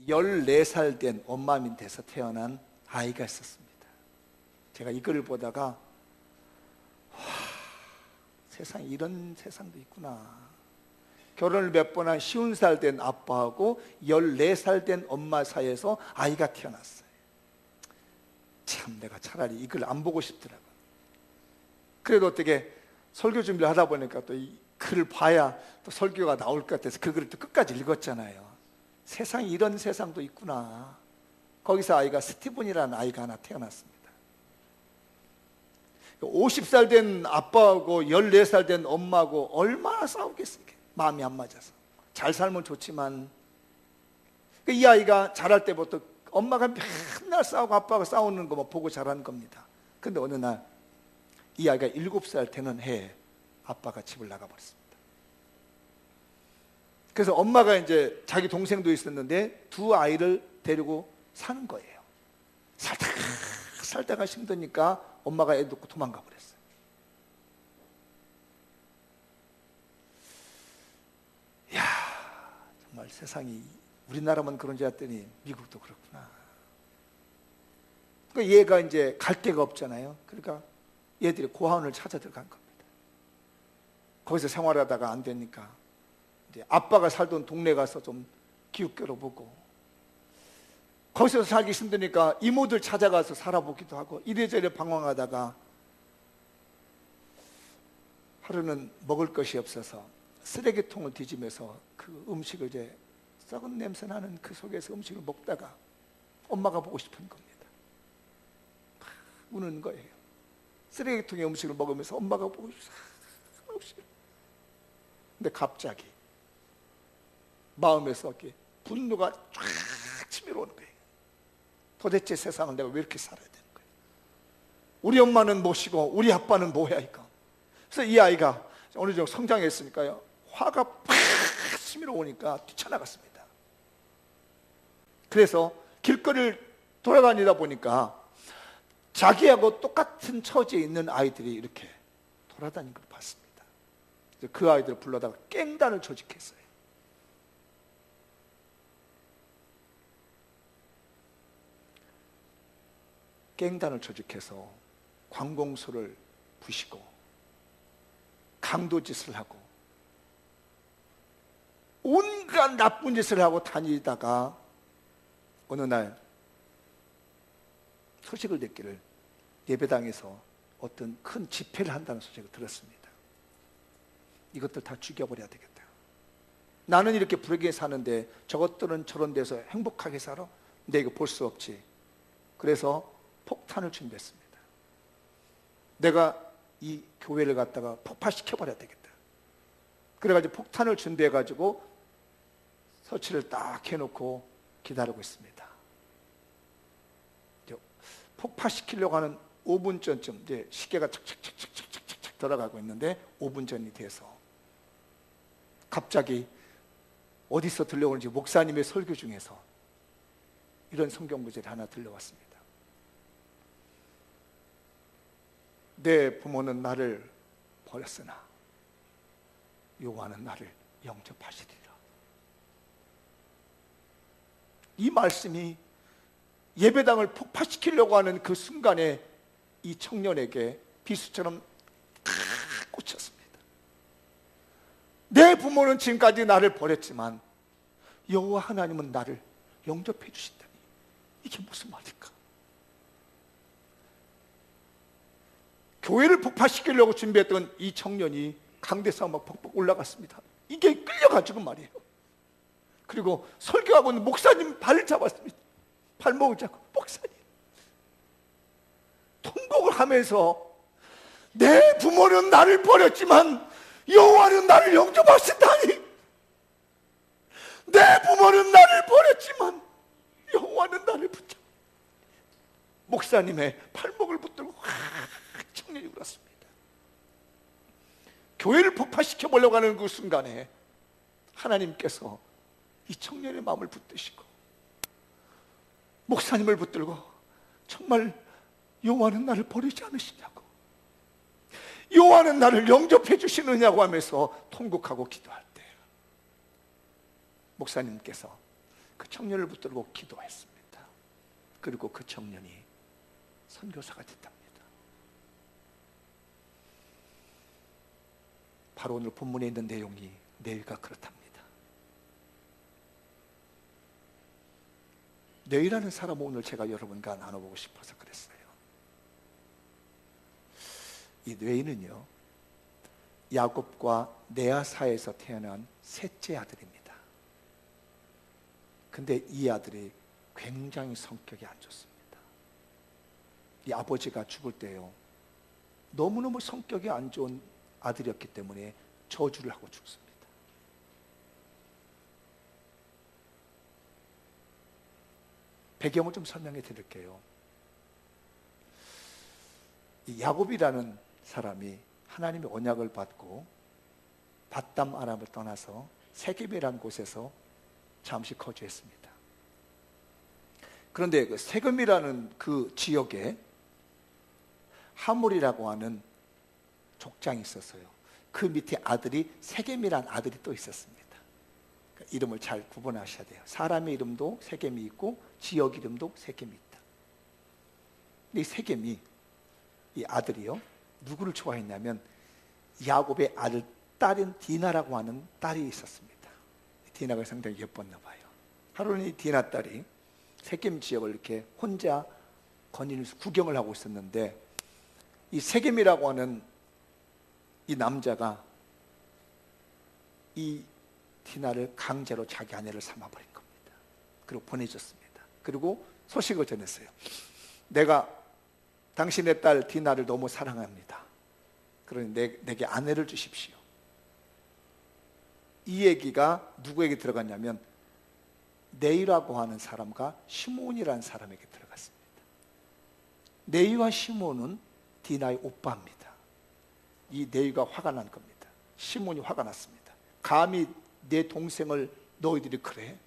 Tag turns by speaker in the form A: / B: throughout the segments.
A: 14살 된 엄마 밑에서 태어난 아이가 있었습니다. 제가 이 글을 보다가 와, 세상에 이런 세상도 있구나. 결혼을 몇 번 한 50살 된 아빠하고 14살 된 엄마 사이에서 아이가 태어났어요. 참, 내가 차라리 이 글 안 보고 싶더라고요. 그래도 어떻게 설교 준비를 하다 보니까 또 이 글을 봐야 또 설교가 나올 것 같아서 그 글을 또 끝까지 읽었잖아요. 세상에 이런 세상도 있구나. 거기서 아이가 스티븐이라는 아이가 하나 태어났습니다. 50살 된 아빠하고 14살 된 엄마하고 얼마나 싸우겠어요. 마음이 안 맞아서. 잘 살면 좋지만 이 아이가 자랄 때부터 엄마가 맨날 싸우고 아빠가 싸우는 것만 보고 자란 겁니다. 근데 어느 날 이 아이가 7살 되는 해에 아빠가 집을 나가버렸습니다. 그래서 엄마가 이제 자기 동생도 있었는데 두 아이를 데리고 사는 거예요. 살다가 힘드니까 엄마가 애 놓고 도망가 버렸어요. 이야, 정말 세상이 우리나라만 그런지 했더니 미국도 그렇구나. 그러니까 얘가 이제 갈 데가 없잖아요. 그러니까 얘들이 고아원을 찾아 들어간 겁니다. 거기서 생활하다가 안 되니까 이제 아빠가 살던 동네 가서 좀 기웃겨로 보고, 거기서 살기 힘드니까 이모들 찾아가서 살아보기도 하고 이래저래 방황하다가 하루는 먹을 것이 없어서 쓰레기통을 뒤지면서 그 음식을 이제 썩은 냄새 나는 그 속에서 음식을 먹다가 엄마가 보고 싶은 겁니다. 우는 거예요. 쓰레기통에 음식을 먹으면서 엄마가 보고 싶어요. 근데 갑자기 마음에서 이렇게 분노가 쫙 치밀어 오는 거예요. 도대체 세상을 내가 왜 이렇게 살아야 되는 거예요? 우리 엄마는 뭐시고 우리 아빠는 뭐야 이거. 그래서 이 아이가 어느 정도 성장했으니까요, 화가 팍 치밀어 오니까 뛰쳐나갔습니다. 그래서 길거리를 돌아다니다 보니까 자기하고 똑같은 처지에 있는 아이들이 이렇게 돌아다니는 걸 봤습니다. 그 아이들을 불러다가 깽단을 조직했어요. 깽단을 조직해서 관공서를 부시고 강도짓을 하고 온갖 나쁜 짓을 하고 다니다가 어느 날 소식을 듣기를 예배당에서 어떤 큰 집회를 한다는 소식을 들었습니다. 이것들 다 죽여버려야 되겠다. 나는 이렇게 부르게 사는데 저것들은 저런 데서 행복하게 살아? 근데 이거 볼 수 없지. 그래서 폭탄을 준비했습니다. 내가 이 교회를 갖다가 폭파시켜버려야 되겠다. 그래가지고 폭탄을 준비해가지고 설치를 딱 해놓고 기다리고 있습니다. 폭파시키려고 하는 5분 전쯤 이제 시계가 착착착착착착 돌아가고 있는데 5분 전이 돼서 갑자기 어디서 들려오는지 목사님의 설교 중에서 이런 성경 구절이 하나 들려왔습니다. 내 부모는 나를 버렸으나 여호와는 나를 영접하시리라. 이 말씀이 예배당을 폭파시키려고 하는 그 순간에 이 청년에게 비수처럼 꽂혔습니다. 내 부모는 지금까지 나를 버렸지만 여호와 하나님은 나를 영접해 주신다니, 이게 무슨 말일까? 교회를 폭파시키려고 준비했던 이 청년이 강대상 막 벅벅 올라갔습니다. 이게 끌려가지고 말이에요. 그리고 설교하고 있는 목사님 발을 잡았습니다. 발목을 잡고, 목사님, 통곡을 하면서 내 부모는 나를 버렸지만 여호와는 나를 영접하신다니, 내 부모는 나를 버렸지만 여호와는 나를 붙잡. 목사님의 발목을 붙들고 청년이 울었습니다. 교회를 폭파시켜 보려고 하는 그 순간에 하나님께서 이 청년의 마음을 붙드시고 목사님을 붙들고 정말 여호와는 나를 버리지 않으시냐고, 여호와는 나를 영접해 주시느냐고 하면서 통곡하고 기도할 때 목사님께서 그 청년을 붙들고 기도했습니다. 그리고 그 청년이 선교사가 됐답니다. 바로 오늘 본문에 있는 내용이 그렇답니다. 네이라는 사람은 오늘 제가 여러분과 나눠보고 싶어서 그랬어요. 이 네이는요, 야곱과 레아 사이에서 태어난 셋째 아들입니다. 근데 이 아들이 굉장히 성격이 안 좋습니다. 이 아버지가 죽을 때요, 너무너무 성격이 안 좋은 아들이었기 때문에 저주를 하고 죽습니다. 배경을 좀 설명해 드릴게요. 이 야곱이라는 사람이 하나님의 언약을 받고 밧담 아람을 떠나서 세겜이라는 곳에서 잠시 거주했습니다. 그런데 그 세겜이라는 그 지역에 하물이라고 하는 족장이 있었어요. 그 밑에 아들이 세겜이라는 아들이 또 있었습니다. 그러니까 이름을 잘 구분하셔야 돼요. 사람의 이름도 세겜이 있고 지역 이름도 세겜이 있다. 근데 이 세겜이, 이 아들이요, 누구를 좋아했냐면 야곱의 아들 딸인 디나라고 하는 딸이 있었습니다. 디나가 상당히 예뻤나 봐요. 하루는 이 디나 딸이 세겜 지역을 이렇게 혼자 거니면서 구경을 하고 있었는데, 이 세겜이라고 하는 이 남자가 이 디나를 강제로 자기 아내를 삼아버린 겁니다. 그리고 보내줬습니다. 그리고 소식을 전했어요. 내가 당신의 딸 디나를 너무 사랑합니다. 그러니 내게 아내를 주십시오. 이 얘기가 누구에게 들어갔냐면 네이라고 하는 사람과 시몬이라는 사람에게 들어갔습니다. 네이와 시몬은 디나의 오빠입니다. 이 네이가 화가 난 겁니다. 시몬이 화가 났습니다. 감히 내 동생을 너희들이 그래?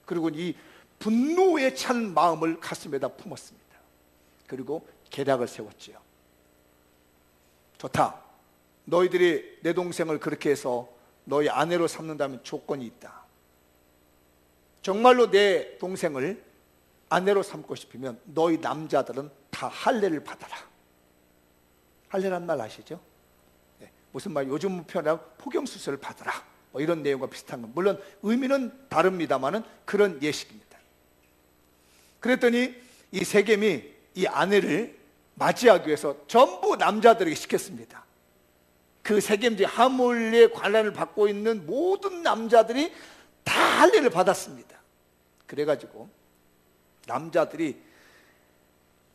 A: 그리고 이 분노에 찬 마음을 가슴에다 품었습니다. 그리고 계략을 세웠지요. 좋다. 너희들이 내 동생을 그렇게 해서 너희 아내로 삼는다면 조건이 있다. 정말로 내 동생을 아내로 삼고 싶으면 너희 남자들은 다 할례를 받아라. 할례란 말 아시죠? 네. 무슨 말, 요즘 표현하면 포경수술을 받아라, 뭐 이런 내용과 비슷한 건, 물론 의미는 다릅니다만은 그런 예식입니다. 그랬더니 이 세겜이 이 아내를 맞이하기 위해서 전부 남자들에게 시켰습니다. 그 세겜지 하물의 관란을 받고 있는 모든 남자들이 다 할례를 받았습니다. 그래가지고 남자들이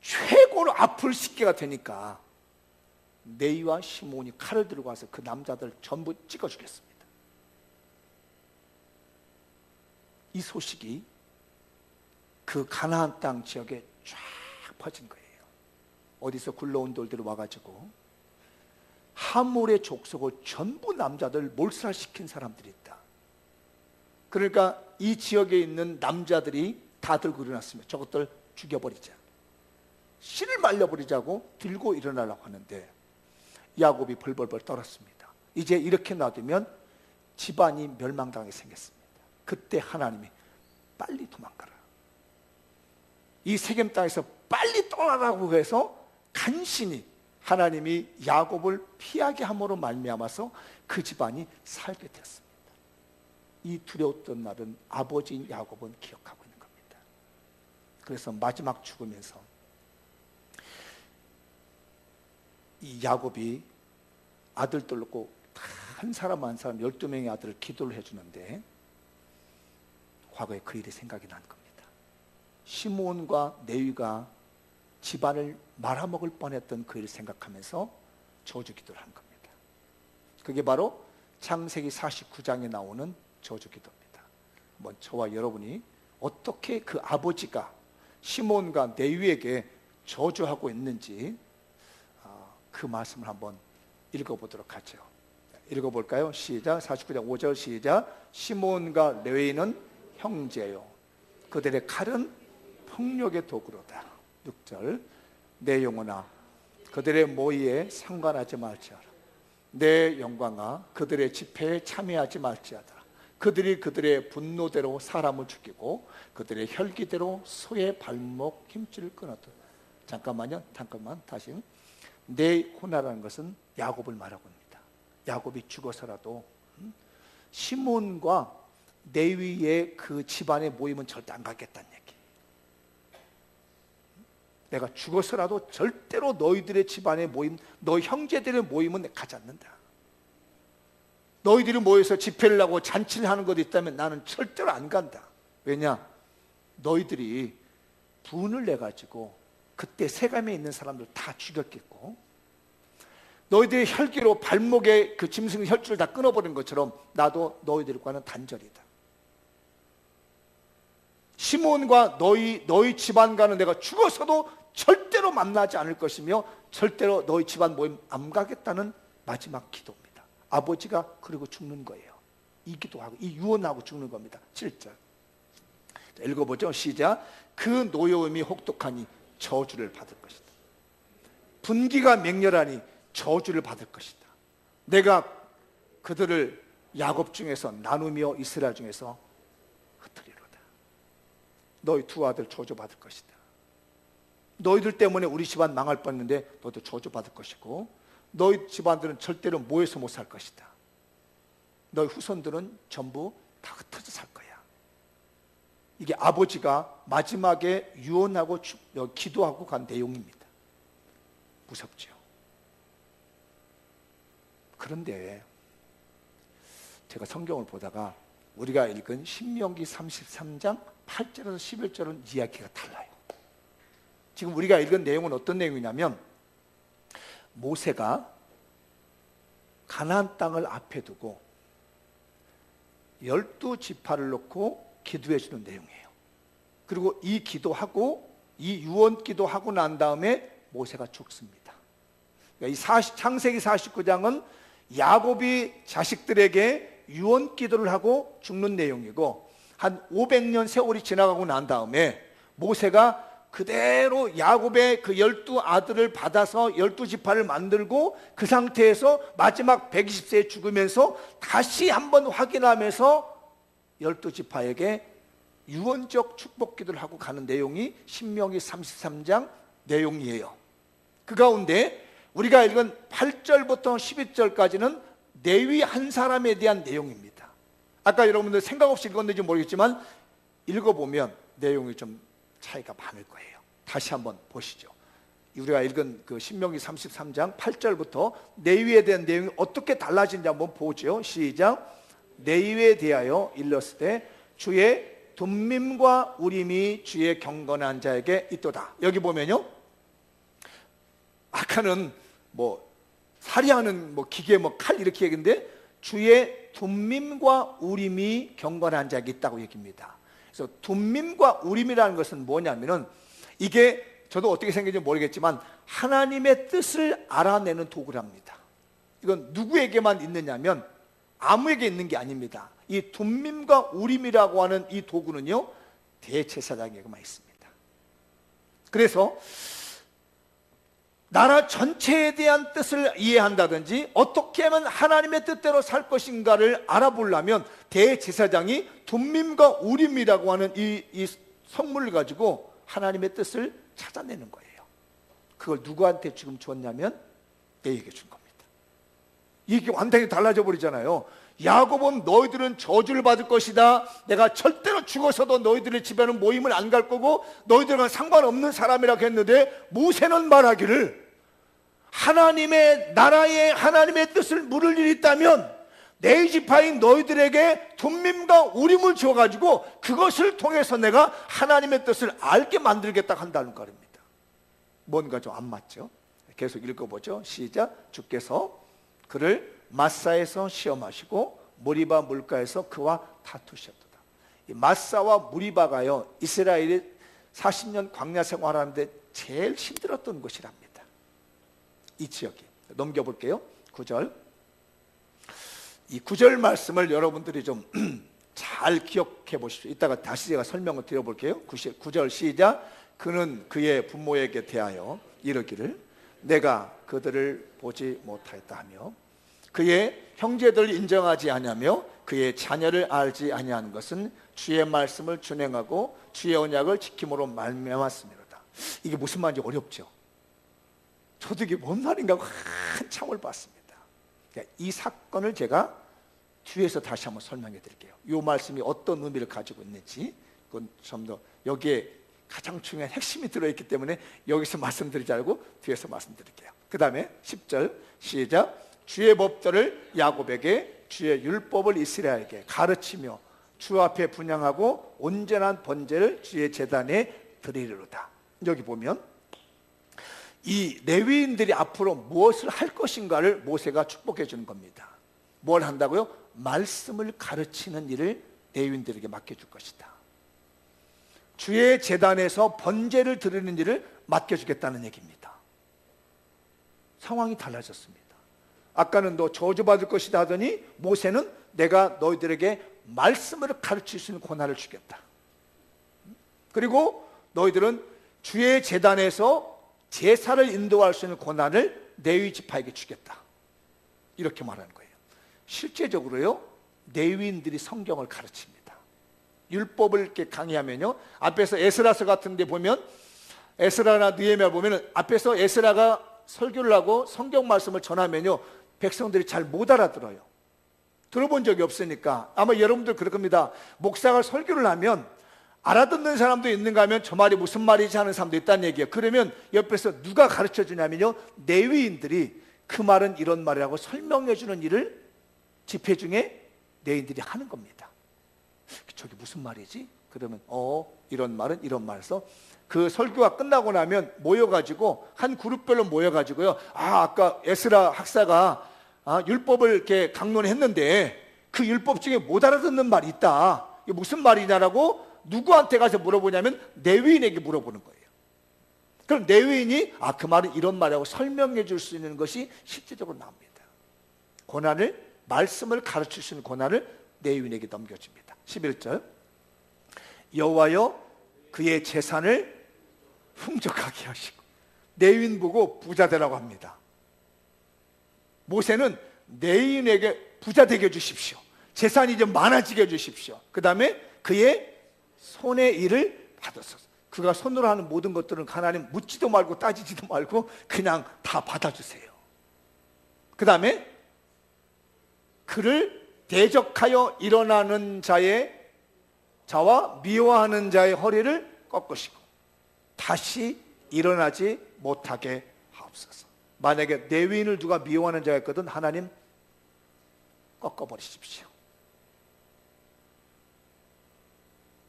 A: 최고로 아플 시기가 되니까 네이와 시몬이 칼을 들고 와서 그 남자들 전부 찍어 죽였습니다. 이 소식이 그 가나안 땅 지역에 쫙 퍼진 거예요. 어디서 굴러온 돌들이 와가지고 하물의 족속을 전부 남자들 몰살시킨 사람들이 있다. 그러니까 이 지역에 있는 남자들이 다 들고 일어났습니다. 저것들 죽여버리자, 씨를 말려버리자고 들고 일어나려고 하는데 야곱이 벌벌벌 떨었습니다. 이제 이렇게 놔두면 집안이 멸망당하게 생겼습니다. 그때 하나님이 빨리 도망가라, 이 세겜 땅에서 빨리 떠나라고 해서 간신히 하나님이 야곱을 피하게 함으로 말미암아서 그 집안이 살게 되었습니다. 이 두려웠던 날은 아버지인 야곱은 기억하고 있는 겁니다. 그래서 마지막 죽으면서 이 야곱이 아들들 놓고 한 사람 한 사람 12명의 아들을 기도를 해주는데 과거에 그 일이 생각이 난 겁니다. 시몬과 레위가 집안을 말아먹을 뻔했던 그 일을 생각하면서 저주 기도를 한 겁니다. 그게 바로 창세기 49장에 나오는 저주 기도입니다. 뭐 저와 여러분이 어떻게 그 아버지가 시몬과 레위에게 저주하고 있는지 그 말씀을 한번 읽어보도록 하죠. 읽어볼까요? 시작. 49장 5절 시작. 시몬과 레위는 형제요, 그들의 칼은 폭력의 도구로다. 6절. 내 영혼아 그들의 모의에 상관하지 말지어다. 내 영광아 그들의 집회에 참여하지 말지어다. 그들이 그들의 분노대로 사람을 죽이고 그들의 혈기대로 소의 발목 힘줄을 끊었다. 잠깐만요. 다시. 내 호나라는 것은 야곱을 말하고 있습니다. 야곱이 죽어서라도 시몬과 레위의 그 집안의 모임은 절대 안 가겠다는 얘기. 내가 죽어서라도 절대로 너희들의 집안의 모임, 너 형제들의 모임은 가지 않는다. 너희들이 모여서 집회를 하고 잔치를 하는 것도 있다면 나는 절대로 안 간다. 왜냐? 너희들이 분을 내가지고 그때 세감에 있는 사람들 다 죽였겠고, 너희들의 혈기로 발목에 그 짐승 혈줄을 다 끊어버린 것처럼 나도 너희들과는 단절이다. 시몬과 너희 집안과는 내가 죽어서도 절대로 만나지 않을 것이며 절대로 너희 집안 모임 안 가겠다는 마지막 기도입니다. 아버지가 그리고 죽는 거예요. 이 기도하고 이 유언하고 죽는 겁니다. 7절 읽어보죠. 시작. 그 노여움이 혹독하니 저주를 받을 것이다. 분기가 맹렬하니 저주를 받을 것이다. 내가 그들을 야곱 중에서 나누며 이스라엘 중에서 흩으리로다. 너희 두 아들 저주받을 것이다. 너희들 때문에 우리 집안 망할 뻔했는데 너도 저주받을 것이고, 너희 집안들은 절대로 모여서 못 살 것이다. 너희 후손들은 전부 다 흩어져 살 거야. 이게 아버지가 마지막에 유언하고 기도하고 간 내용입니다. 무섭죠. 그런데 제가 성경을 보다가 우리가 읽은 신명기 33장 8절에서 11절은 이야기가 달라요. 지금 우리가 읽은 내용은 어떤 내용이냐면, 모세가 가나안 땅을 앞에 두고 12지파를 놓고 기도해 주는 내용이에요. 그리고 이 기도하고 이 유언 기도하고 난 다음에 모세가 죽습니다. 그러니까 이 창세기 49장은 야곱이 자식들에게 유언 기도를 하고 죽는 내용이고, 한 500년 세월이 지나가고 난 다음에 모세가 그대로 야곱의 그 12아들을 받아서 12지파를 만들고 그 상태에서 마지막 120세에 죽으면서 다시 한번 확인하면서 12지파에게 유언적 축복 기도를 하고 가는 내용이 신명기 33장 내용이에요. 그 가운데 우리가 읽은 8절부터 12절까지는 레위 한 사람에 대한 내용입니다. 아까 여러분들 생각 없이 읽었는지 모르겠지만 읽어보면 내용이 좀 차이가 많을 거예요. 다시 한번 보시죠. 우리가 읽은 그 신명기 33장 8절부터 레위에 대한 내용이 어떻게 달라진지 한번 보죠. 시작. 레위에 대하여 일렀으되 주의 둠밈과 우림이 주의 경건한 자에게 있도다. 여기 보면요, 아까는 뭐 살이하는 뭐 기계 뭐 칼 이렇게 얘기인데 주의 둠밈과 우림이 경건한 자에게 있다고 얘기입니다. 그래서 둠밈과 우림이라는 것은 뭐냐면은, 이게 저도 어떻게 생긴지 모르겠지만 하나님의 뜻을 알아내는 도구랍니다. 이건 누구에게만 있느냐면 아무에게 있는 게 아닙니다. 이 둠밈과 우림이라고 하는 이 도구는요, 대제사장에게만 있습니다. 그래서 나라 전체에 대한 뜻을 이해한다든지 어떻게 하면 하나님의 뜻대로 살 것인가를 알아보려면 대제사장이 둠밈과 우림이라고 하는 이 성물을 가지고 하나님의 뜻을 찾아내는 거예요. 그걸 누구한테 지금 줬냐면 내에게 준 겁니다. 이게 완전히 달라져 버리잖아요. 야곱은 너희들은 저주를 받을 것이다. 내가 절대로 죽어서도 너희들의 집에는 모임을 안 갈 거고 너희들과 상관없는 사람이라고 했는데, 모세는 말하기를 하나님의 나라에 하나님의 뜻을 물을 일이 있다면 내 지파인 너희들에게 둠밈과 우림을 줘가지고 그것을 통해서 내가 하나님의 뜻을 알게 만들겠다 한다는 말입니다. 뭔가 좀 안 맞죠? 계속 읽어보죠. 시작. 주께서 그를 마사에서 시험하시고 무리바 물가에서 그와 다투셨도다. 이 마사와 무리바가요, 이스라엘이 40년 광야 생활하는데 제일 힘들었던 곳이랍니다. 이 지역이. 넘겨볼게요. 9절. 이 9절 말씀을 여러분들이 좀 잘 기억해 보십시오. 이따가 다시 제가 설명을 드려볼게요. 9절 시작. 그는 그의 부모에게 대하여 이르기를 내가 그들을 보지 못하였다 하며 그의 형제들을 인정하지 아니하며 그의 자녀를 알지 아니하는 것은 주의 말씀을 준행하고 주의 언약을 지킴으로 말미암았음이로다. 이게 무슨 말인지 어렵죠? 저도 이게 뭔 말인가 하고 한참을 봤습니다. 이 사건을 제가 뒤에서 다시 한번 설명해 드릴게요. 이 말씀이 어떤 의미를 가지고 있는지 그건 좀 더 여기에 가장 중요한 핵심이 들어있기 때문에 여기서 말씀드리지 않고 뒤에서 말씀드릴게요. 그 다음에 10절 시작. 주의 법도를 야곱에게 주의 율법을 이스라엘에게 가르치며 주 앞에 분향하고 온전한 번제를 주의 제단에 드리리로다. 여기 보면 이 레위인들이 앞으로 무엇을 할 것인가를 모세가 축복해 주는 겁니다. 뭘 한다고요? 말씀을 가르치는 일을 레위인들에게 맡겨줄 것이다. 주의 제단에서 번제를 드리는 일을 맡겨주겠다는 얘기입니다. 상황이 달라졌습니다. 아까는 너 저주받을 것이다 하더니 모세는 내가 너희들에게 말씀을 가르칠 수 있는 권한을 주겠다. 그리고 너희들은 주의 제단에서 제사를 인도할 수 있는 권한을 레위 지파에게 주겠다. 이렇게 말하는 거예요. 실제적으로요, 레위인들이 성경을 가르칩니다. 율법을 이렇게 강의하면요, 앞에서 에스라서 같은 데 보면, 에스라나 느헤미야 보면 앞에서 에스라가 설교를 하고 성경 말씀을 전하면요, 백성들이 잘 못 알아들어요. 들어본 적이 없으니까. 아마 여러분들 그럴 겁니다. 목사가 설교를 하면 알아듣는 사람도 있는가 하면 저 말이 무슨 말이지 하는 사람도 있다는 얘기예요. 그러면 옆에서 누가 가르쳐 주냐면요, 레위인들이 그 말은 이런 말이라고 설명해 주는 일을 집회 중에 레위인들이 하는 겁니다. 저게 무슨 말이지? 그러면 이런 말은 이런 말에서 그 설교가 끝나고 나면 모여가지고 한 그룹별로 모여가지고요, 아까 에스라 학사가 율법을 이렇게 강론했는데 그 율법 중에 못 알아듣는 말이 있다. 이게 무슨 말이냐라고 누구한테 가서 물어보냐면 레위인에게 물어보는 거예요. 그럼 레위인이 그 말은 이런 말이라고 설명해 줄 수 있는 것이 실제적으로 나옵니다. 권한을, 말씀을 가르칠 수 있는 권한을 레위인에게 넘겨줍니다. 11절 여호와여 그의 재산을 풍족하게 하시고, 레위인 보고 부자 되라고 합니다. 모세는 레위인에게 부자 되게 해주십시오. 재산이 좀 많아지게 해주십시오. 그 다음에 그의 손의 일을 받았어. 그가 손으로 하는 모든 것들은 하나님 묻지도 말고 따지지도 말고 그냥 다 받아주세요. 그 다음에 그를 대적하여 일어나는 자와 미워하는 자의 허리를 꺾으시고 다시 일어나지 못하게 하옵소서. 만약에 레위인을 누가 미워하는 자가 있거든 하나님 꺾어버리십시오.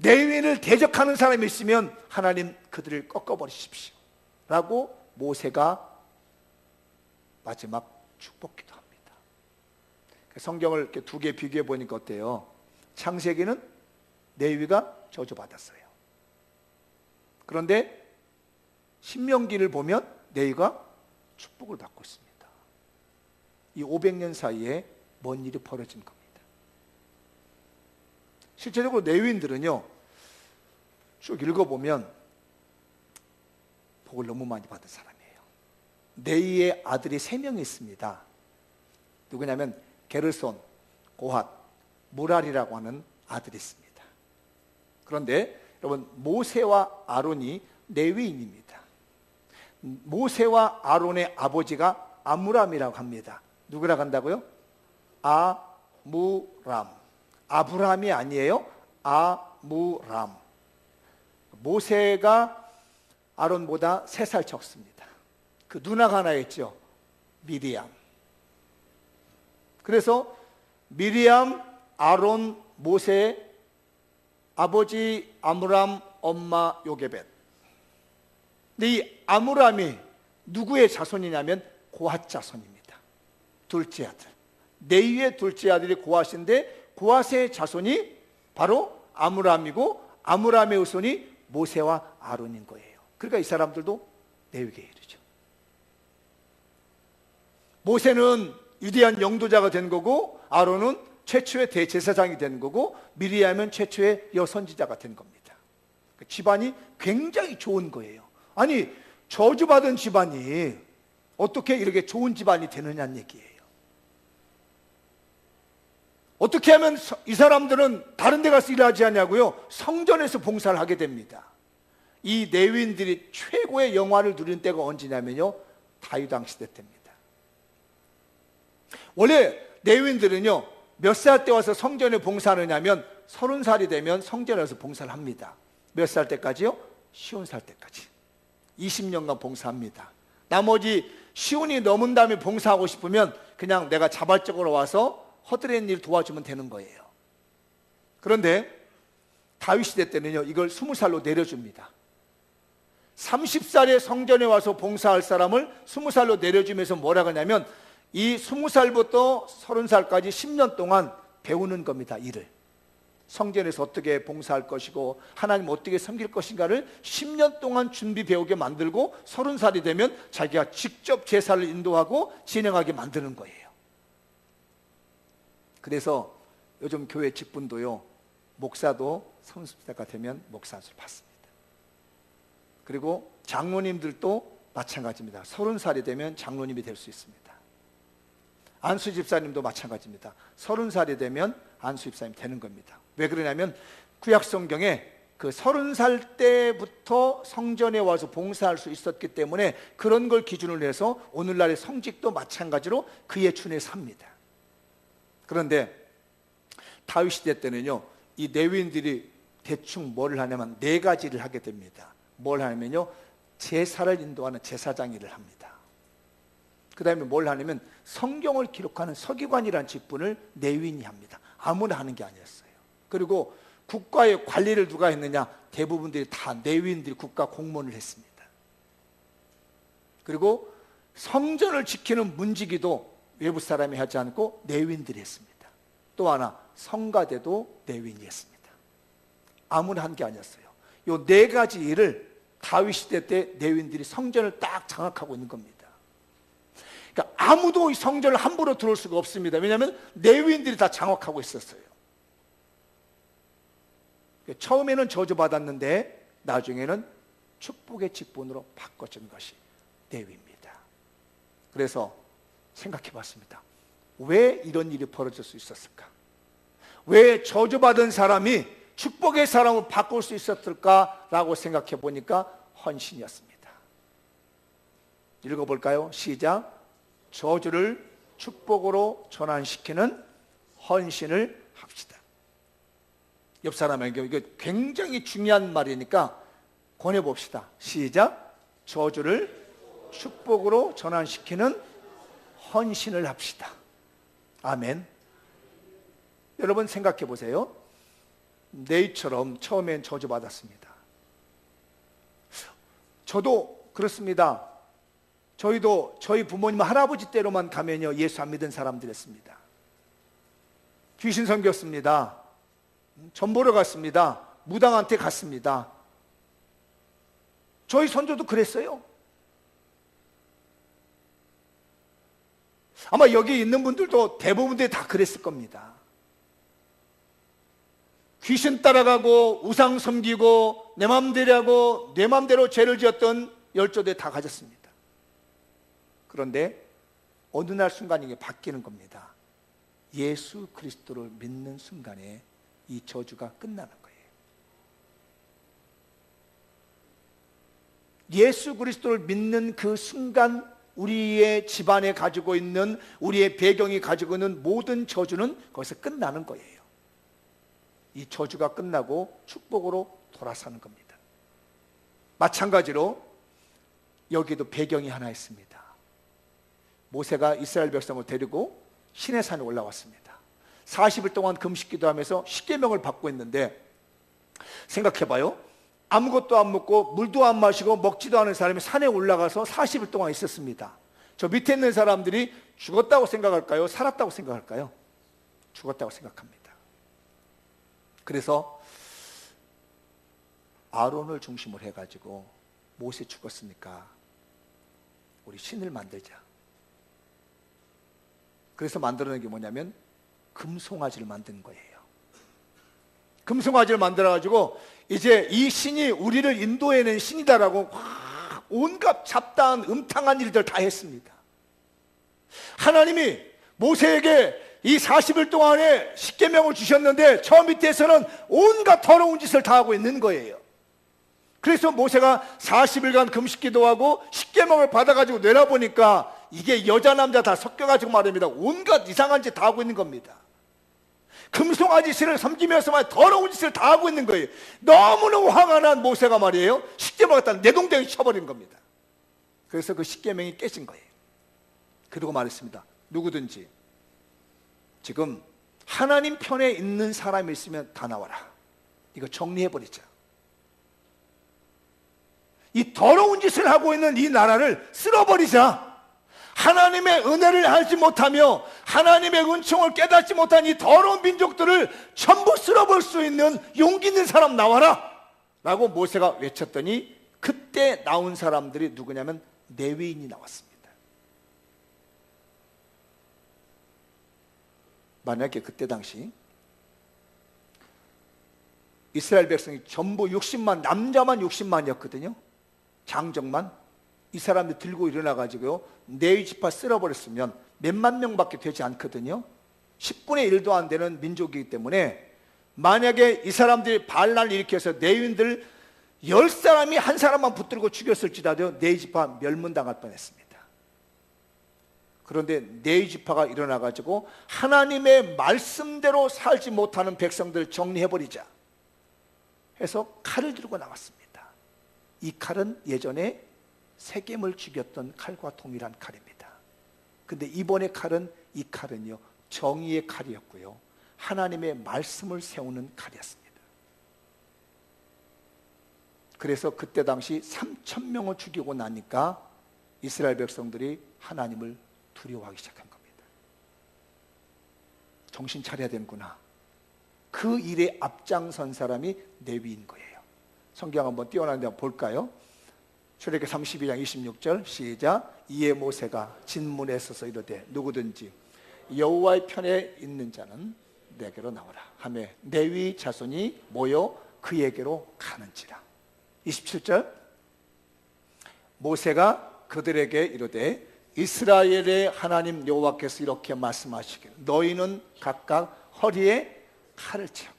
A: 레위인을 대적하는 사람이 있으면 하나님 그들을 꺾어버리십시오 라고 모세가 마지막 축복기도 합니다. 성경을 이렇게 두 개 비교해 보니까 어때요? 창세기는 레위가 저주받았어요. 그런데 신명기를 보면 레위가 축복을 받고 있습니다. 이 500년 사이에 뭔 일이 벌어진 겁니다. 실제적으로 레위인들은요, 쭉 읽어보면 복을 너무 많이 받은 사람이에요. 레위의 아들이 3명이 있습니다. 누구냐면 게르손, 고핫, 무랄이라고 하는 아들이 있습니다. 그런데 여러분, 모세와 아론이 레위인입니다. 모세와 아론의 아버지가 아므람이라고 합니다. 누구라고 한다고요? 아므람. 아브람이 아니에요. 아므람. 모세가 아론보다 3살 적습니다. 그 누나가 하나 있죠. 미리암. 그래서 미리암, 아론, 모세, 아버지 아므람, 엄마 요게벳. 근데 이 아므람이 누구의 자손이냐면 고핫 자손입니다. 둘째 아들. 레위의 둘째 아들이 고핫인데 고핫의 자손이 바로 아므람이고 아므람의 후손이 모세와 아론인 거예요. 그러니까 이 사람들도 레위계에 이르죠. 모세는 위대한 영도자가 된 거고 아론은 최초의 대제사장이 된 거고 미리암은 최초의 여선지자가 된 겁니다. 집안이 굉장히 좋은 거예요. 아니, 저주받은 집안이 어떻게 이렇게 좋은 집안이 되느냐는 얘기예요. 어떻게 하면 이 사람들은 다른 데 가서 일하지 않냐고요? 성전에서 봉사를 하게 됩니다. 이 레위인들이 최고의 영화를 누리는 때가 언제냐면요, 다윗 왕 시대 때입니다. 원래 레위인들은요, 몇 살 때 와서 성전에 봉사하느냐면 30살이 되면 성전에서 봉사를 합니다. 몇 살 때까지요? 50살 때까지 20년간 봉사합니다. 나머지 시온이 넘은 다음에 봉사하고 싶으면 그냥 내가 자발적으로 와서 허드렛 일 도와주면 되는 거예요. 그런데 다윗 시대 때는요, 이걸 20살로 내려줍니다. 30살에 성전에 와서 봉사할 사람을 20살로 내려주면서 뭐라 하냐면 이 20살부터 30살까지 10년 동안 배우는 겁니다. 일을 성전에서 어떻게 봉사할 것이고 하나님 어떻게 섬길 것인가를 10년 동안 준비 배우게 만들고 30살이 되면 자기가 직접 제사를 인도하고 진행하게 만드는 거예요. 그래서 요즘 교회 직분도요, 목사도 30세가 되면 목사를 받습니다. 그리고 장로님들도 마찬가지입니다. 30살이 되면 장로님이 될 수 있습니다. 안수 집사님도 마찬가지입니다. 30살이 되면 안수 집사님 되는 겁니다. 왜 그러냐면 구약 성경에 그 30살 때부터 성전에 와서 봉사할 수 있었기 때문에 그런 걸 기준으로 해서 오늘날의 성직도 마찬가지로 그에 준해서 합니다. 그런데 다윗 시대 때는요, 이 레위인들이 대충 뭘 하냐면 4가지를 하게 됩니다. 뭘 하냐면요, 제사를 인도하는 제사장 일을 합니다. 그 다음에 뭘 하냐면 성경을 기록하는 서기관이라는 직분을 레위인이 합니다. 아무나 하는 게 아니었어요. 그리고 국가의 관리를 누가 했느냐? 대부분들이 다 레위인들이 국가 공무원을 했습니다. 그리고 성전을 지키는 문지기도 외부 사람이 하지 않고 레위인들이 했습니다. 또 하나 성가대도 레위인이 했습니다. 아무나 한 게 아니었어요. 이 4가지 일을 다윗 시대 때 레위인들이 성전을 딱 장악하고 있는 겁니다. 그러니까 아무도 이 성전을 함부로 들어올 수가 없습니다. 왜냐하면 레위인들이 다 장악하고 있었어요. 처음에는 저주받았는데 나중에는 축복의 직분으로 바꿔준 것이 레위입니다. 그래서 생각해 봤습니다. 왜 이런 일이 벌어질 수 있었을까? 왜 저주받은 사람이 축복의 사람을 바꿀 수 있었을까라고 생각해 보니까 헌신이었습니다. 읽어볼까요? 시작. 저주를 축복으로 전환시키는 헌신을 합시다. 옆 사람에게 이거 굉장히 중요한 말이니까 권해봅시다. 시작. 저주를 축복으로 전환시키는 헌신을 합시다. 아멘. 여러분 생각해 보세요. 네이처럼 처음엔 저주받았습니다. 저도 그렇습니다. 저희도 저희 부모님 할아버지 때로만 가면요, 예수 안 믿은 사람들이었습니다. 귀신 섬겼습니다. 전 보러 갔습니다. 무당한테 갔습니다. 저희 선조도 그랬어요. 아마 여기 있는 분들도 대부분들이 다 그랬을 겁니다. 귀신 따라가고 우상 섬기고 내 맘대로 하고 내 맘대로 죄를 지었던 열조들 다 가졌습니다. 그런데 어느 날 순간 이게 바뀌는 겁니다. 예수 그리스도를 믿는 순간에 이 저주가 끝나는 거예요. 예수 그리스도를 믿는 그 순간 우리의 집안에 가지고 있는, 우리의 배경이 가지고 있는 모든 저주는 거기서 끝나는 거예요. 이 저주가 끝나고 축복으로 돌아서는 겁니다. 마찬가지로 여기도 배경이 하나 있습니다. 모세가 이스라엘 백성을 데리고 시내산에 올라왔습니다. 40일 동안 금식 기도하면서 십계명을 받고 있는데, 생각해봐요. 아무것도 안 먹고 물도 안 마시고 먹지도 않은 사람이 산에 올라가서 40일 동안 있었습니다. 저 밑에 있는 사람들이 죽었다고 생각할까요? 살았다고 생각할까요? 죽었다고 생각합니다. 그래서 아론을 중심으로 해가지고 모세 죽었으니까 우리 신을 만들자. 그래서 만들어낸 게 뭐냐면 금송아지를 만든 거예요. 금송아지를 만들어가지고 이제 이 신이 우리를 인도해낸 신이다라고 온갖 잡다한 음탕한 일들 다 했습니다. 하나님이 모세에게 이 40일 동안에 십계명을 주셨는데 저 밑에서는 온갖 더러운 짓을 다 하고 있는 거예요. 그래서 모세가 40일간 금식기도하고 십계명을 받아가지고 내려보니까 이게 여자 남자 다 섞여가지고 말입니다. 온갖 이상한 짓 다 하고 있는 겁니다. 금송아지씨를 섬기면서 말 더러운 짓을 다 하고 있는 거예요. 너무너무 화가 난 모세가 말이에요, 십계명을 갖다 내동댕이 쳐버린 겁니다. 그래서 그 십계명이 깨진 거예요. 그리고 말했습니다. 누구든지 지금 하나님 편에 있는 사람이 있으면 다 나와라. 이거 정리해버리자. 이 더러운 짓을 하고 있는 이 나라를 쓸어버리자. 하나님의 은혜를 알지 못하며 하나님의 은총을 깨닫지 못한 이 더러운 민족들을 전부 쓸어볼 수 있는 용기 있는 사람 나와라 라고 모세가 외쳤더니 그때 나온 사람들이 누구냐면 레위인이 나왔습니다. 만약에 그때 당시 이스라엘 백성이 전부 60만, 남자만 60만이었거든요. 장정만. 이 사람들 들고 일어나가지고요, 레위 지파 쓸어버렸으면 몇만 명밖에 되지 않거든요. 10분의 1도 안 되는 민족이기 때문에 만약에 이 사람들이 반란을 일으켜서 레위인들 10사람이 한 사람만 붙들고 죽였을지라도 레위 지파 멸문당할 뻔했습니다. 그런데 레위 지파가 일어나가지고 하나님의 말씀대로 살지 못하는 백성들을 정리해버리자 해서 칼을 들고 나왔습니다. 이 칼은 예전에 세겜을 죽였던 칼과 동일한 칼입니다. 근데 이번에 칼은, 이 칼은요, 정의의 칼이었고요, 하나님의 말씀을 세우는 칼이었습니다. 그래서 그때 당시 3,000명을 죽이고 나니까 이스라엘 백성들이 하나님을 두려워하기 시작한 겁니다. 정신 차려야 되는구나. 그 일에 앞장선 사람이 레위인 거예요. 성경 한번 띄워놨는데 볼까요? 출애굽기 32장 26절 시작. 이에 모세가 진문에 서서 이르되 누구든지 여호와의 편에 있는 자는 내게로 나오라 하며 레위 자손이 모여 그에게로 가는지라. 27절 모세가 그들에게 이르되 이스라엘의 하나님 여호와께서 이렇게 말씀하시기를 너희는 각각 허리에 칼을 차고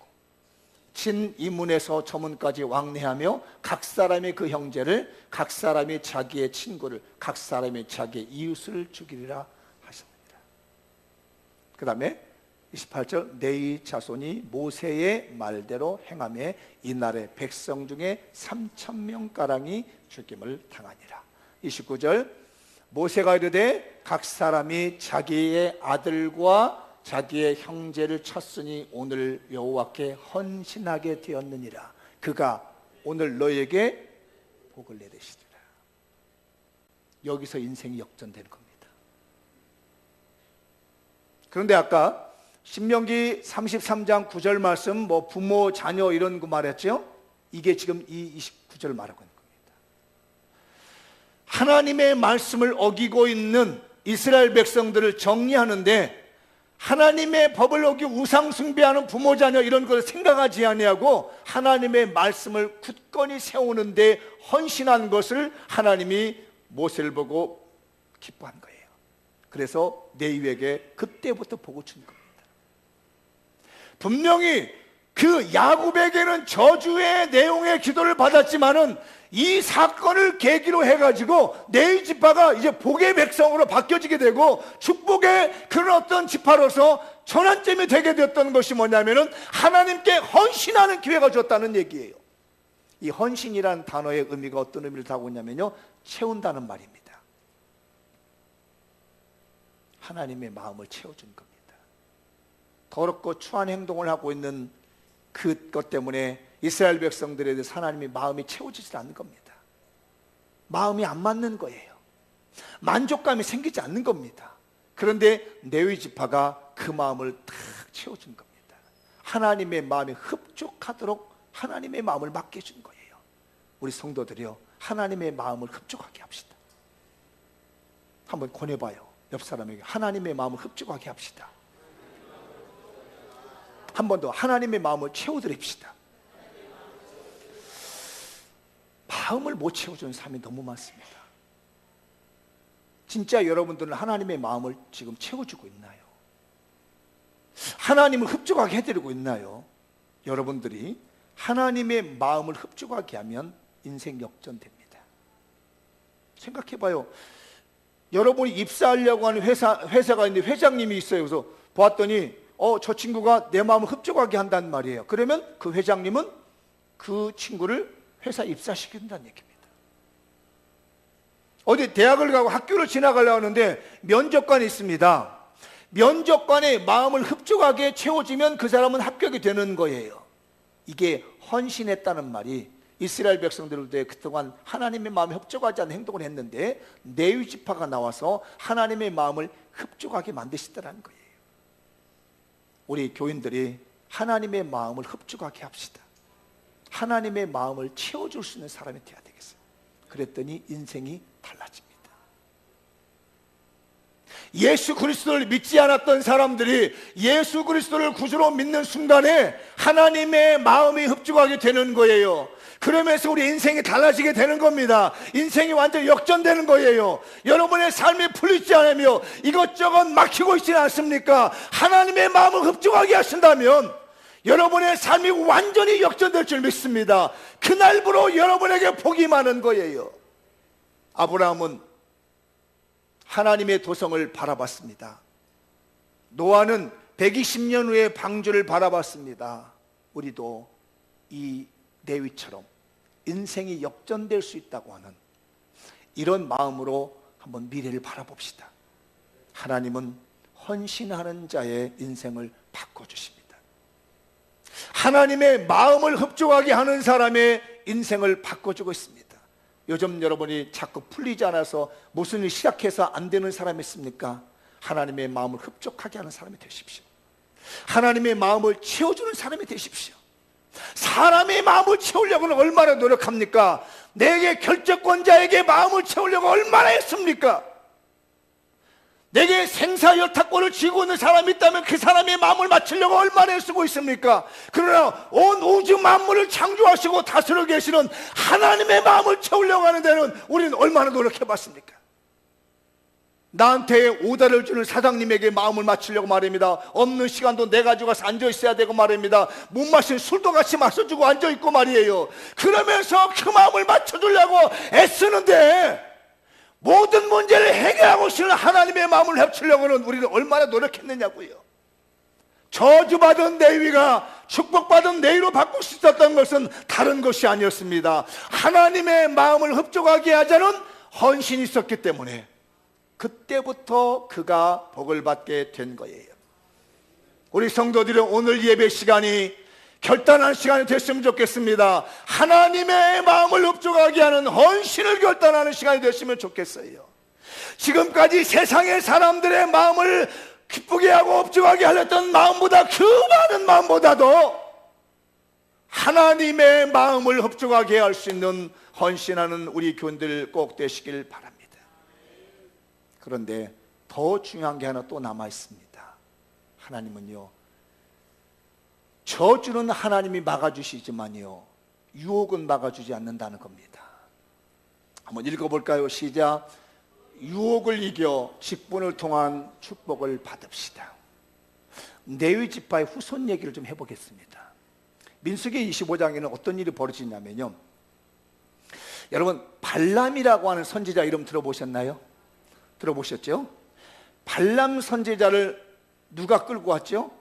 A: 진 이문에서 저문까지 왕래하며 각 사람이 그 형제를, 각 사람이 자기의 친구를, 각 사람이 자기의 이웃을 죽이리라 하셨습니다. 그 다음에 28절 레위 자손이 모세의 말대로 행하며 이날에 백성 중에 3,000명가량이 죽임을 당하니라. 29절 모세가 이르되 각 사람이 자기의 아들과 자기의 형제를 쳤으니 오늘 여호와께 헌신하게 되었느니라. 그가 오늘 너에게 복을 내리시리라. 여기서 인생이 역전되는 겁니다. 그런데 아까 신명기 33장 9절 말씀, 뭐 부모 자녀 이런 거 말했죠. 이게 지금 이 29절 말하고 있는 겁니다. 하나님의 말씀을 어기고 있는 이스라엘 백성들을 정리하는데 하나님의 법을 어기고 우상 숭배하는 부모 자녀 이런 것을 생각하지 아니하고 하나님의 말씀을 굳건히 세우는데 헌신한 것을 하나님이 모세를 보고 기뻐한 거예요. 그래서 레위에게 그때부터 복을 준 겁니다. 분명히 그 야곱에게는 저주의 내용의 기도를 받았지만은 이 사건을 계기로 해가지고 레위 지파가 이제 복의 백성으로 바뀌어지게 되고 축복의 그런 어떤 지파로서 전환점이 되게 되었던 것이 뭐냐면은 하나님께 헌신하는 기회가 줬다는 얘기예요. 이 헌신이라는 단어의 의미가 어떤 의미를 담고 있냐면요, 채운다는 말입니다. 하나님의 마음을 채워준 겁니다. 더럽고 추한 행동을 하고 있는 그것 때문에 이스라엘 백성들에 대해서 하나님의 마음이 채워지지 않는 겁니다. 마음이 안 맞는 거예요. 만족감이 생기지 않는 겁니다. 그런데 레위 지파가 그 마음을 탁 채워준 겁니다. 하나님의 마음에 흡족하도록 하나님의 마음을 맡겨준 거예요. 우리 성도들이요, 하나님의 마음을 흡족하게 합시다. 한번 권해봐요. 옆 사람에게 하나님의 마음을 흡족하게 합시다. 한 번 더 하나님의 마음을 채워드립시다. 마음을 못 채워주는 사람이 너무 많습니다. 진짜 여러분들은 하나님의 마음을 지금 채워주고 있나요? 하나님을 흡족하게 해드리고 있나요? 여러분들이 하나님의 마음을 흡족하게 하면 인생 역전됩니다. 생각해봐요. 여러분이 입사하려고 하는 회사가 있는데 회장님이 있어요. 그래서 보았더니 저 친구가 내 마음을 흡족하게 한단 말이에요. 그러면 그 회장님은 그 친구를 회사에 입사시킨다는 얘기입니다. 어디 대학을 가고 학교를 지나가려고 하는데 면접관이 있습니다. 면접관의 마음을 흡족하게 채워지면 그 사람은 합격이 되는 거예요. 이게 헌신했다는 말이 이스라엘 백성들도 그동안 하나님의 마음에 흡족하지 않은 행동을 했는데 레위 지파가 나와서 하나님의 마음을 흡족하게 만드시더라는 거예요. 우리 교인들이 하나님의 마음을 흡족하게 합시다. 하나님의 마음을 채워줄 수 있는 사람이 되어야 되겠어요. 그랬더니 인생이 달라집니다. 예수 그리스도를 믿지 않았던 사람들이 예수 그리스도를 구주로 믿는 순간에 하나님의 마음이 흡족하게 되는 거예요. 그러면서 우리 인생이 달라지게 되는 겁니다. 인생이 완전히 역전되는 거예요. 여러분의 삶이 풀리지 않으며 이것저것 막히고 있지 않습니까? 하나님의 마음을 흡족하게 하신다면 여러분의 삶이 완전히 역전될 줄 믿습니다. 그날부로 여러분에게 복이 많은 거예요. 아브라함은 하나님의 도성을 바라봤습니다. 노아는 120년 후에 방주를 바라봤습니다. 우리도 이 레위처럼 인생이 역전될 수 있다고 하는 이런 마음으로 한번 미래를 바라봅시다. 하나님은 헌신하는 자의 인생을 바꿔주십니다. 하나님의 마음을 흡족하게 하는 사람의 인생을 바꿔주고 있습니다. 요즘 여러분이 자꾸 풀리지 않아서 무슨 일 시작해서 안 되는 사람이 있습니까? 하나님의 마음을 흡족하게 하는 사람이 되십시오. 하나님의 마음을 채워주는 사람이 되십시오. 사람의 마음을 채우려고는 얼마나 노력합니까? 내게 결정권자에게 마음을 채우려고 얼마나 했습니까? 내게 생사여타권을 쥐고 있는 사람이 있다면 그 사람의 마음을 맞추려고 얼마나 애쓰고 있습니까? 그러나 온 우주 만물을 창조하시고 다스리고 계시는 하나님의 마음을 채우려고 하는 데는 우리는 얼마나 노력해봤습니까? 나한테 오다를 주는 사장님에게 마음을 맞추려고 말입니다. 없는 시간도 내 가지고 가서 앉아있어야 되고 말입니다. 못 마신 술도 같이 마셔주고 앉아있고 말이에요. 그러면서 그 마음을 맞춰주려고 애쓰는데 모든 문제를 해결하고 계시는 하나님의 마음을 합치려고는 우리는 얼마나 노력했느냐고요. 저주받은 레위가 축복받은 레위로 바꿀 수 있었던 것은 다른 것이 아니었습니다. 하나님의 마음을 흡족하게 하자는 헌신이 있었기 때문에 그때부터 그가 복을 받게 된 거예요. 우리 성도들은 오늘 예배 시간이 결단한 시간이 됐으면 좋겠습니다. 하나님의 마음을 흡족하게 하는 헌신을 결단하는 시간이 됐으면 좋겠어요. 지금까지 세상의 사람들의 마음을 기쁘게 하고 흡족하게 하렸던 마음보다 그 많은 마음보다도 하나님의 마음을 흡족하게 할 수 있는 헌신하는 우리 교인들 꼭 되시길 바랍니다. 그런데 더 중요한 게 하나 또 남아 있습니다. 하나님은요, 저주는 하나님이 막아주시지만요, 유혹은 막아주지 않는다는 겁니다. 한번 읽어볼까요? 시작. 유혹을 이겨 직분을 통한 축복을 받읍시다. 레위 지파의 후손 얘기를 좀 해보겠습니다. 민수기 25장에는 어떤 일이 벌어지냐면요, 여러분 발람이라고 하는 선지자 이름 들어보셨나요? 들어보셨죠? 발람 선지자를 누가 끌고 왔죠?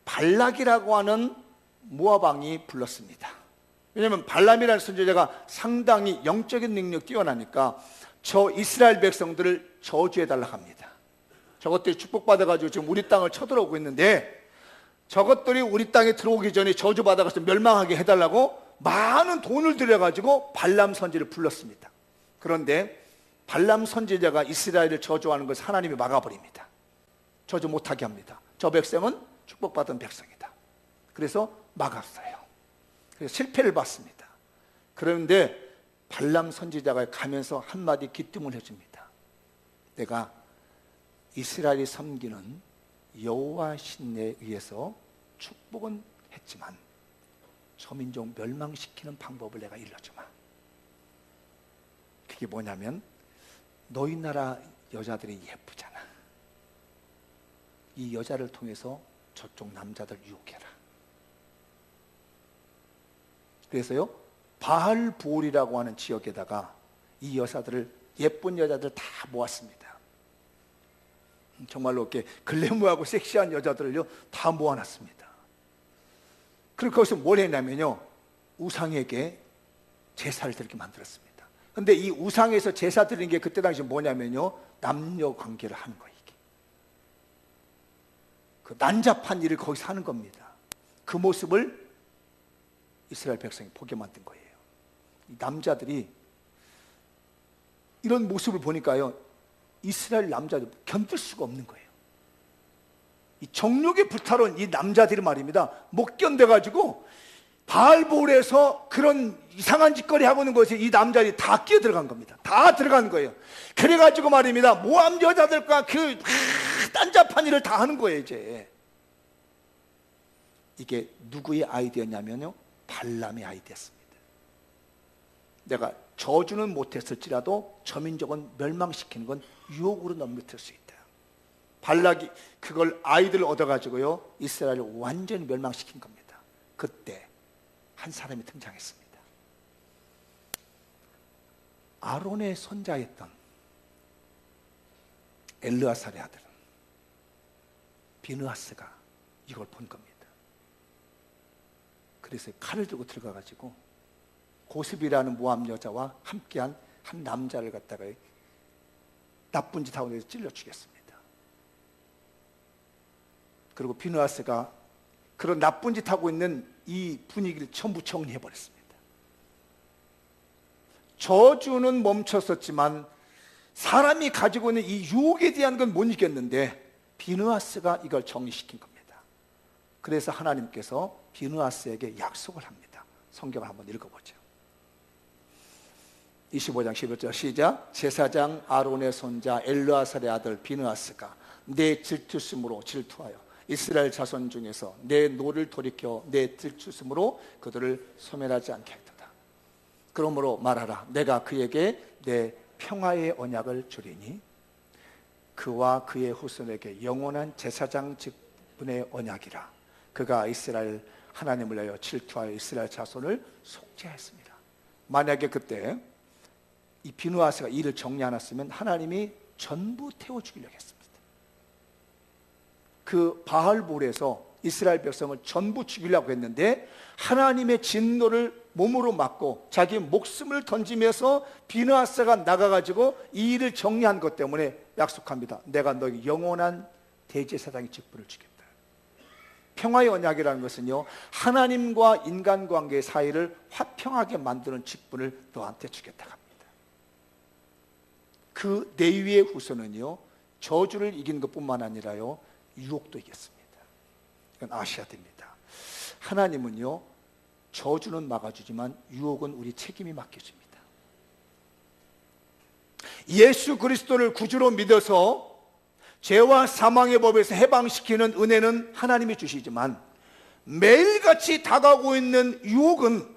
A: 발락이라고 하는 모압 왕이 불렀습니다. 왜냐하면 발람이라는 선지자가 상당히 영적인 능력이 뛰어나니까 저 이스라엘 백성들을 저주해달라고 합니다. 저것들이 축복받아가지고 지금 우리 땅을 쳐들어오고 있는데 저것들이 우리 땅에 들어오기 전에 저주받아가지고 멸망하게 해달라고 많은 돈을 들여가지고 발람 선지를 불렀습니다. 그런데 발람 선지자가 이스라엘을 저주하는 것을 하나님이 막아버립니다. 저주 못하게 합니다. 저 백성은 축복받은 백성이다. 그래서 막았어요. 그래서 실패를 받습니다. 그런데 발람 선지자가 가면서 한마디 기뜸을 해줍니다. 내가 이스라엘이 섬기는 여호와 신에 의해서 축복은 했지만 저 민족 멸망시키는 방법을 내가 일러주마. 그게 뭐냐면 너희 나라 여자들이 예쁘잖아. 이 여자를 통해서 저쪽 남자들 유혹해라. 그래서요, 바알볼이라고 하는 지역에다가 이 여자들을, 예쁜 여자들 다 모았습니다. 정말로 이렇게 글래머하고 섹시한 여자들을요 다 모아놨습니다. 그리고 거기서 뭘 했냐면요, 우상에게 제사를 드리게 만들었습니다. 근데 이 우상에서 제사 드리는 게 그때 당시 뭐냐면요, 남녀 관계를 하는 거예요. 이게 그 난잡한 일을 거기서 하는 겁니다. 그 모습을 이스라엘 백성이 보게 만든 거예요. 이 남자들이 이런 모습을 보니까요, 이스라엘 남자들 견딜 수가 없는 거예요. 이 정욕에 불타는 이 남자들이 말입니다, 못 견뎌가지고 바알볼에서 그런 이상한 짓거리 하고 있는 것에 이 남자들이 다 끼어 들어간 겁니다. 다 들어간 거예요. 그래가지고 말입니다, 모함 여자들과 그 난잡한 일을 다 하는 거예요. 이제 이게 누구의 아이디어냐면요, 발람의 아이디어였습니다. 내가 저주는 못했을지라도 저 민족은 멸망시키는 건 유혹으로 넘어뜨릴 수 있다. 발락이 그걸 아이들을 얻어가지고요, 이스라엘을 완전히 멸망시킨 겁니다. 그때 한 사람이 등장했습니다. 아론의 손자였던 엘르아살의 아들 비느하스가 이걸 본 겁니다. 그래서 칼을 들고 들어가가지고 고습이라는 모함 여자와 함께한 한 남자를 갖다가 나쁜 짓 하고 내서 찔러 죽였습니다. 그리고 비느하스가 그런 나쁜 짓 하고 있는 이 분위기를 전부 정리해버렸습니다. 저주는 멈췄었지만 사람이 가지고 있는 이 유혹에 대한 건 못 이겼는데 비느하스가 이걸 정리시킨 겁니다. 그래서 하나님께서 비느하스에게 약속을 합니다. 성경을 한번 읽어보죠. 25장 11절 시작. 제사장 아론의 손자 엘르아살의 아들 비느하스가 내 질투심으로 질투하여 이스라엘 자손 중에서 내 노를 돌이켜 내 질투심으로 그들을 소멸하지 않게 했도다. 그러므로 말하라. 내가 그에게 내 평화의 언약을 주리니 그와 그의 후손에게 영원한 제사장 직분의 언약이라. 그가 이스라엘 하나님을 위하여 질투하여 이스라엘 자손을 속죄했습니다. 만약에 그때 이 비느하스가 일을 정리 안 했으면 하나님이 전부 태워 죽이려고 했습니다. 그 바알볼에서 이스라엘 백성을 전부 죽이려고 했는데 하나님의 진노를 몸으로 맞고 자기 목숨을 던지면서 비느하스가 나가가지고 이 일을 정리한 것 때문에 약속합니다. 내가 너에게 영원한 대제사장의 직분을 주겠다. 평화의 언약이라는 것은요, 하나님과 인간관계 사이를 화평하게 만드는 직분을 너한테 주겠다고 합니다. 그 레위의 후손은요, 저주를 이긴 것뿐만 아니라요, 유혹도 이겼습니다. 이건 아셔야 됩니다. 하나님은요, 저주는 막아주지만 유혹은 우리 책임이 맡겨집니다. 예수 그리스도를 구주로 믿어서 죄와 사망의 법에서 해방시키는 은혜는 하나님이 주시지만 매일같이 다가오고 있는 유혹은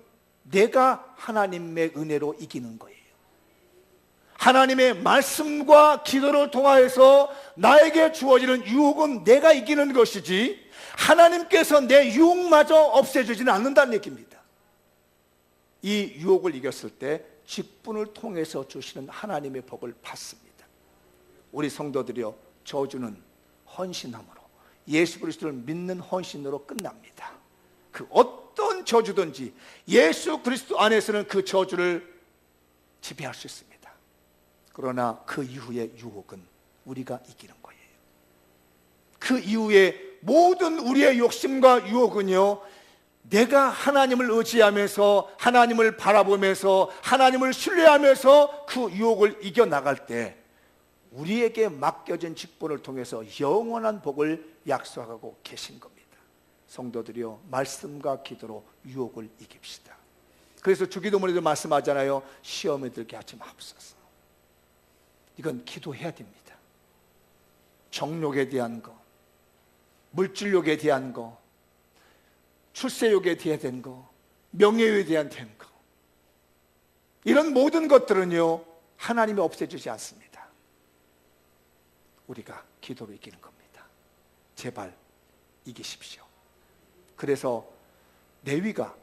A: 내가 하나님의 은혜로 이기는 거예요. 하나님의 말씀과 기도를 통하여서 나에게 주어지는 유혹은 내가 이기는 것이지 하나님께서 내 유혹마저 없애주지는 않는다는 얘기입니다. 이 유혹을 이겼을 때 직분을 통해서 주시는 하나님의 복을 받습니다. 우리 성도들이요, 저주는 헌신함으로 예수 그리스도를 믿는 헌신으로 끝납니다. 그 어떤 저주든지 예수 그리스도 안에서는 그 저주를 지배할 수 있습니다. 그러나 그 이후의 유혹은 우리가 이기는 거예요. 그 이후에 모든 우리의 욕심과 유혹은요, 내가 하나님을 의지하면서 하나님을 바라보면서 하나님을 신뢰하면서 그 유혹을 이겨나갈 때 우리에게 맡겨진 직분을 통해서 영원한 복을 약속하고 계신 겁니다. 성도들이요, 말씀과 기도로 유혹을 이깁시다. 그래서 주기도문에도 말씀하잖아요. 시험에 들게 하지 마옵소서. 이건 기도해야 됩니다. 정욕에 대한 거, 물질욕에 대한 거, 출세욕에 대한 거, 명예에 대한 거, 이런 모든 것들은요, 하나님이 없애주지 않습니다. 우리가 기도로 이기는 겁니다. 제발 이기십시오. 그래서 레위가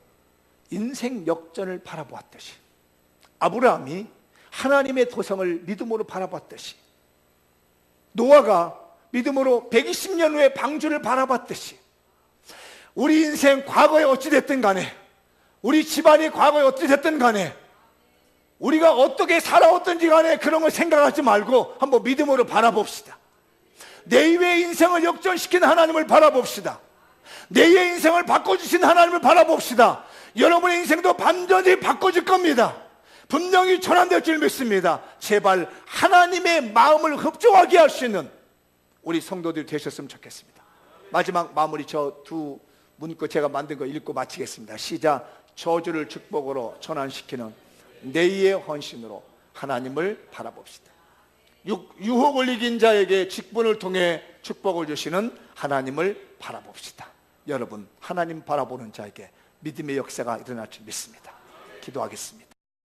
A: 인생 역전을 바라보았듯이, 아브라함이 하나님의 도성을 믿음으로 바라봤듯이, 노아가 믿음으로 120년 후에 방주를 바라봤듯이, 우리 인생 과거에 어찌 됐든 간에, 우리 집안이 과거에 어찌 됐든 간에, 우리가 어떻게 살아왔든지 간에 그런 걸 생각하지 말고 한번 믿음으로 바라봅시다. 내일의 인생을 역전시킨 하나님을 바라봅시다. 내일의 인생을 바꿔주신 하나님을 바라봅시다. 여러분의 인생도 반전이 바꿔질 겁니다. 분명히 전환될 줄 믿습니다. 제발 하나님의 마음을 흡족하게 할 수 있는 우리 성도들이 되셨으면 좋겠습니다. 마지막 마무리 저 두 문구 제가 만든 거 읽고 마치겠습니다. 시작. 저주를 축복으로 전환시키는 내의의 헌신으로 하나님을 바라봅시다. 유혹을 이긴 자에게 직분을 통해 축복을 주시는 하나님을 바라봅시다. 여러분, 하나님 바라보는 자에게 믿음의 역사가 일어날 줄 믿습니다. 기도하겠습니다.